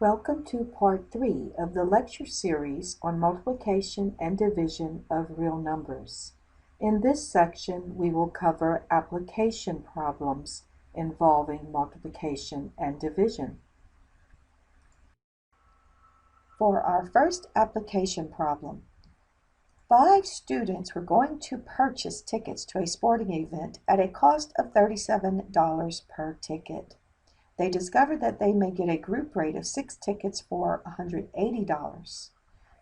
Welcome to Part 3 of the lecture series on multiplication and division of real numbers. In this section, we will cover application problems involving multiplication and division. For our first application problem, 5 students were going to purchase tickets to a sporting event at a cost of $37 per ticket. They discovered that they may get a group rate of 6 tickets for $180.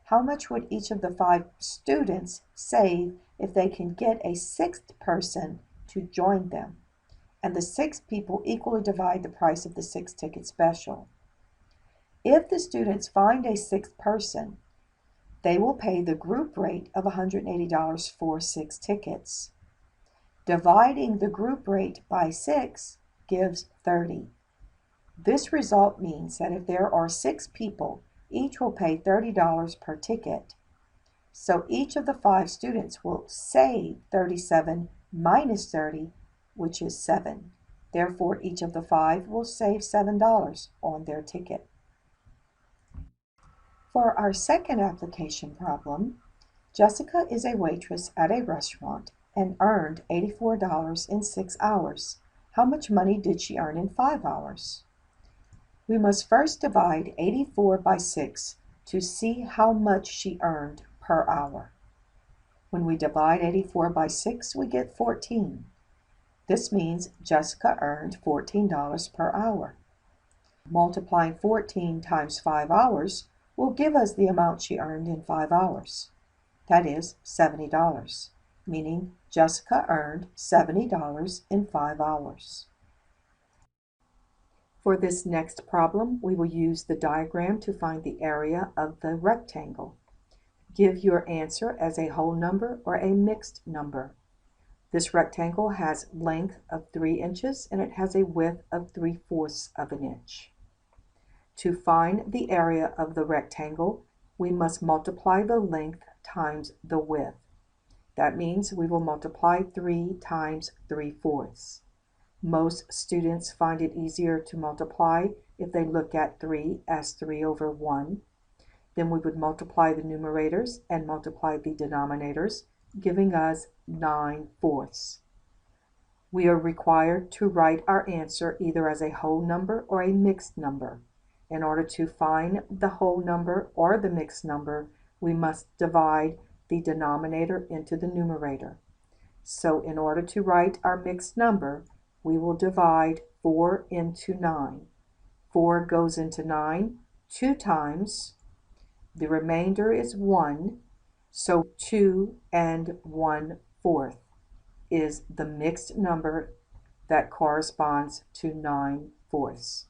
How much would each of the 5 students save if they can get a 6th person to join them? And the 6 people equally divide the price of the 6 ticket special. If the students find a 6th person, they will pay the group rate of $180 for 6 tickets. Dividing the group rate by 6 gives 30. This result means that if there are 6 people, each will pay $30 per ticket. So each of the 5 students will save 37 minus 30, which is 7. Therefore, each of the 5 will save $7 on their ticket. For our second application problem, Jessica is a waitress at a restaurant and earned $84 in 6 hours. How much money did she earn in 5 hours? We must first divide 84 by 6 to see how much she earned per hour. When we divide 84 by 6, we get 14. This means Jessica earned $14 per hour. Multiplying 14 times 5 hours will give us the amount she earned in 5 hours. That is $70, meaning Jessica earned $70 in 5 hours. For this next problem, we will use the diagram to find the area of the rectangle. Give your answer as a whole number or a mixed number. This rectangle has length of 3 inches and it has a width of 3/4 of an inch. To find the area of the rectangle, we must multiply the length times the width. That means we will multiply 3 times 3/4. Most students find it easier to multiply if they look at 3 as 3 over 1. Then we would multiply the numerators and multiply the denominators, giving us 9/4. We are required to write our answer either as a whole number or a mixed number. In order to find the whole number or the mixed number, we must divide the denominator into the numerator. So in order to write our mixed number, we will divide 4 into 9. 4 goes into 9 2 times. The remainder is 1, so 2 and 1/4 is the mixed number that corresponds to 9/4.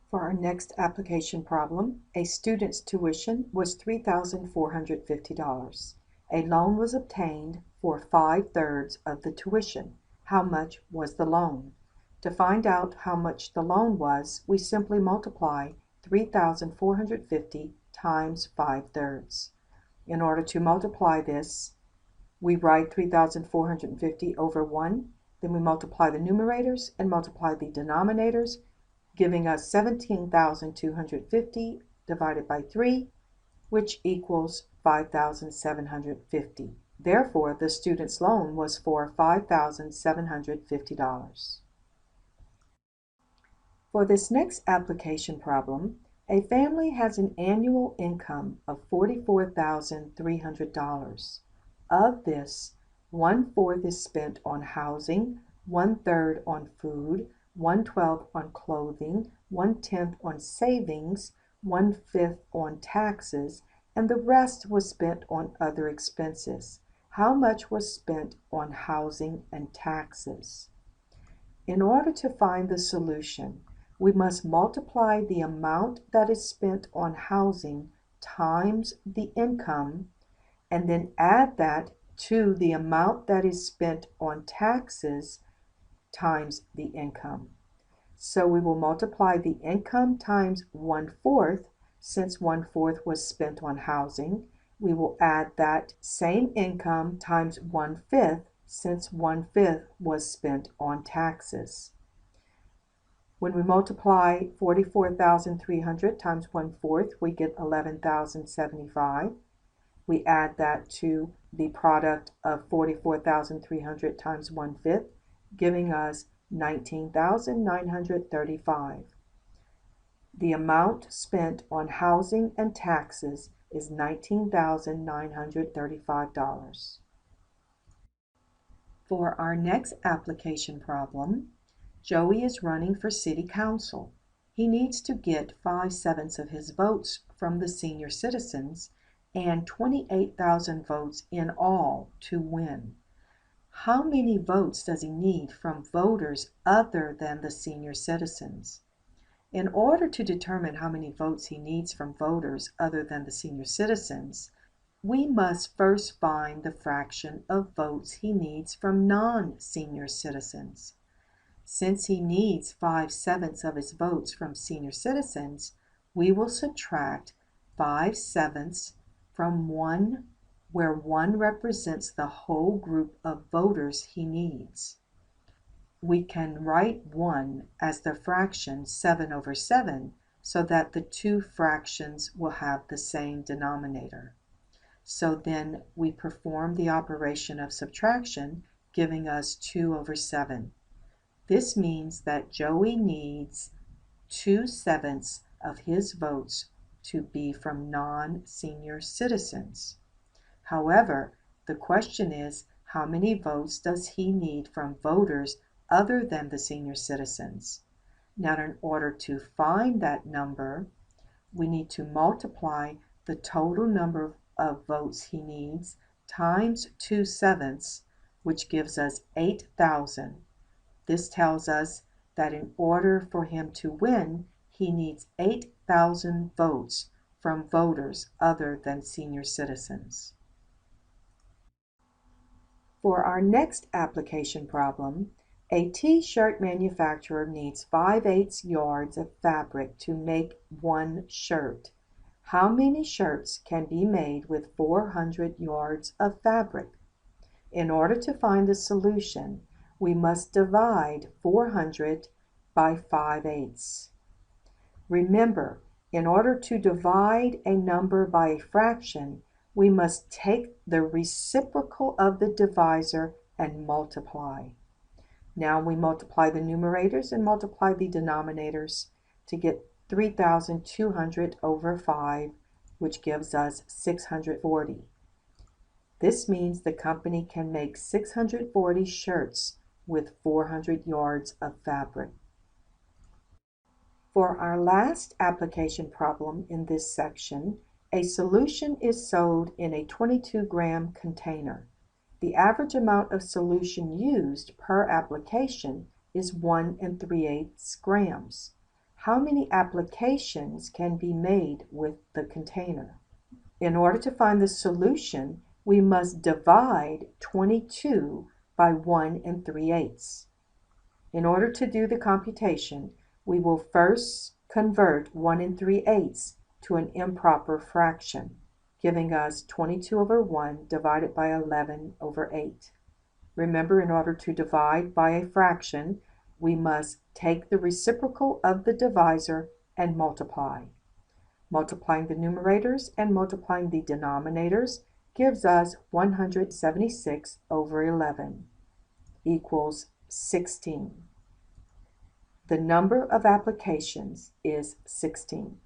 For our next application problem, a student's tuition was $3,450. A loan was obtained for 5/3 of the tuition. How much was the loan? To find out how much the loan was, we simply multiply 3,450 times 5/3. In order to multiply this, we write 3,450 over 1, then we multiply the numerators and multiply the denominators, giving us 17,250 divided by 3, which equals 5,750. Therefore, the student's loan was for $5,750. For this next application problem, a family has an annual income of $44,300. Of this, 1/4 is spent on housing, 1/3 on food, 1/12 on clothing, 1/10 on savings, 1/5 on taxes, and the rest was spent on other expenses. How much was spent on housing and taxes? In order to find the solution, we must multiply the amount that is spent on housing times the income, and then add that to the amount that is spent on taxes times the income. So we will multiply the income times 1/4, since 1/4 was spent on housing. We will add that same income times 1/5, since 1/5 was spent on taxes. When we multiply 44,300 times 1/4, we get 11,075. We add that to the product of 44,300 times 1/5, giving us 19,935. The amount spent on housing and taxes is $19,935. For our next application problem, Joey is running for City Council. He needs to get 5/7 of his votes from the senior citizens and 28,000 votes in all to win. How many votes does he need from voters other than the senior citizens? In order to determine how many votes he needs from voters other than the senior citizens, we must first find the fraction of votes he needs from non-senior citizens. Since he needs 5/7 of his votes from senior citizens, we will subtract 5/7 from 1, where 1 represents the whole group of voters he needs. We can write 1 as the fraction 7/7 so that the two fractions will have the same denominator. So then we perform the operation of subtraction, giving us 2/7. This means that Joey needs 2/7 of his votes to be from non-senior citizens. However, the question is, how many votes does he need from voters other than the senior citizens? Now, in order to find that number, we need to multiply the total number of votes he needs times 2/7, which gives us 8,000. This tells us that in order for him to win, he needs 8,000 votes from voters other than senior citizens. For our next application problem, a t-shirt manufacturer needs 5/8 yards of fabric to make one shirt. How many shirts can be made with 400 yards of fabric? In order to find the solution, we must divide 400 by 5/8. Remember, in order to divide a number by a fraction, we must take the reciprocal of the divisor and multiply. Now we multiply the numerators and multiply the denominators to get 3,200 over 5, which gives us 640. This means the company can make 640 shirts with 400 yards of fabric. For our last application problem in this section, a solution is sold in a 22-gram container. The average amount of solution used per application is 1 3/8 grams. How many applications can be made with the container? In order to find the solution, we must divide 22 by 1 3/8. In order to do the computation, we will first convert 1 3/8 to an improper fraction, giving us 22 over 1 divided by 11 over 8. Remember, in order to divide by a fraction, we must take the reciprocal of the divisor and multiply. Multiplying the numerators and multiplying the denominators gives us 176 over 11 equals 16. The number of applications is 16.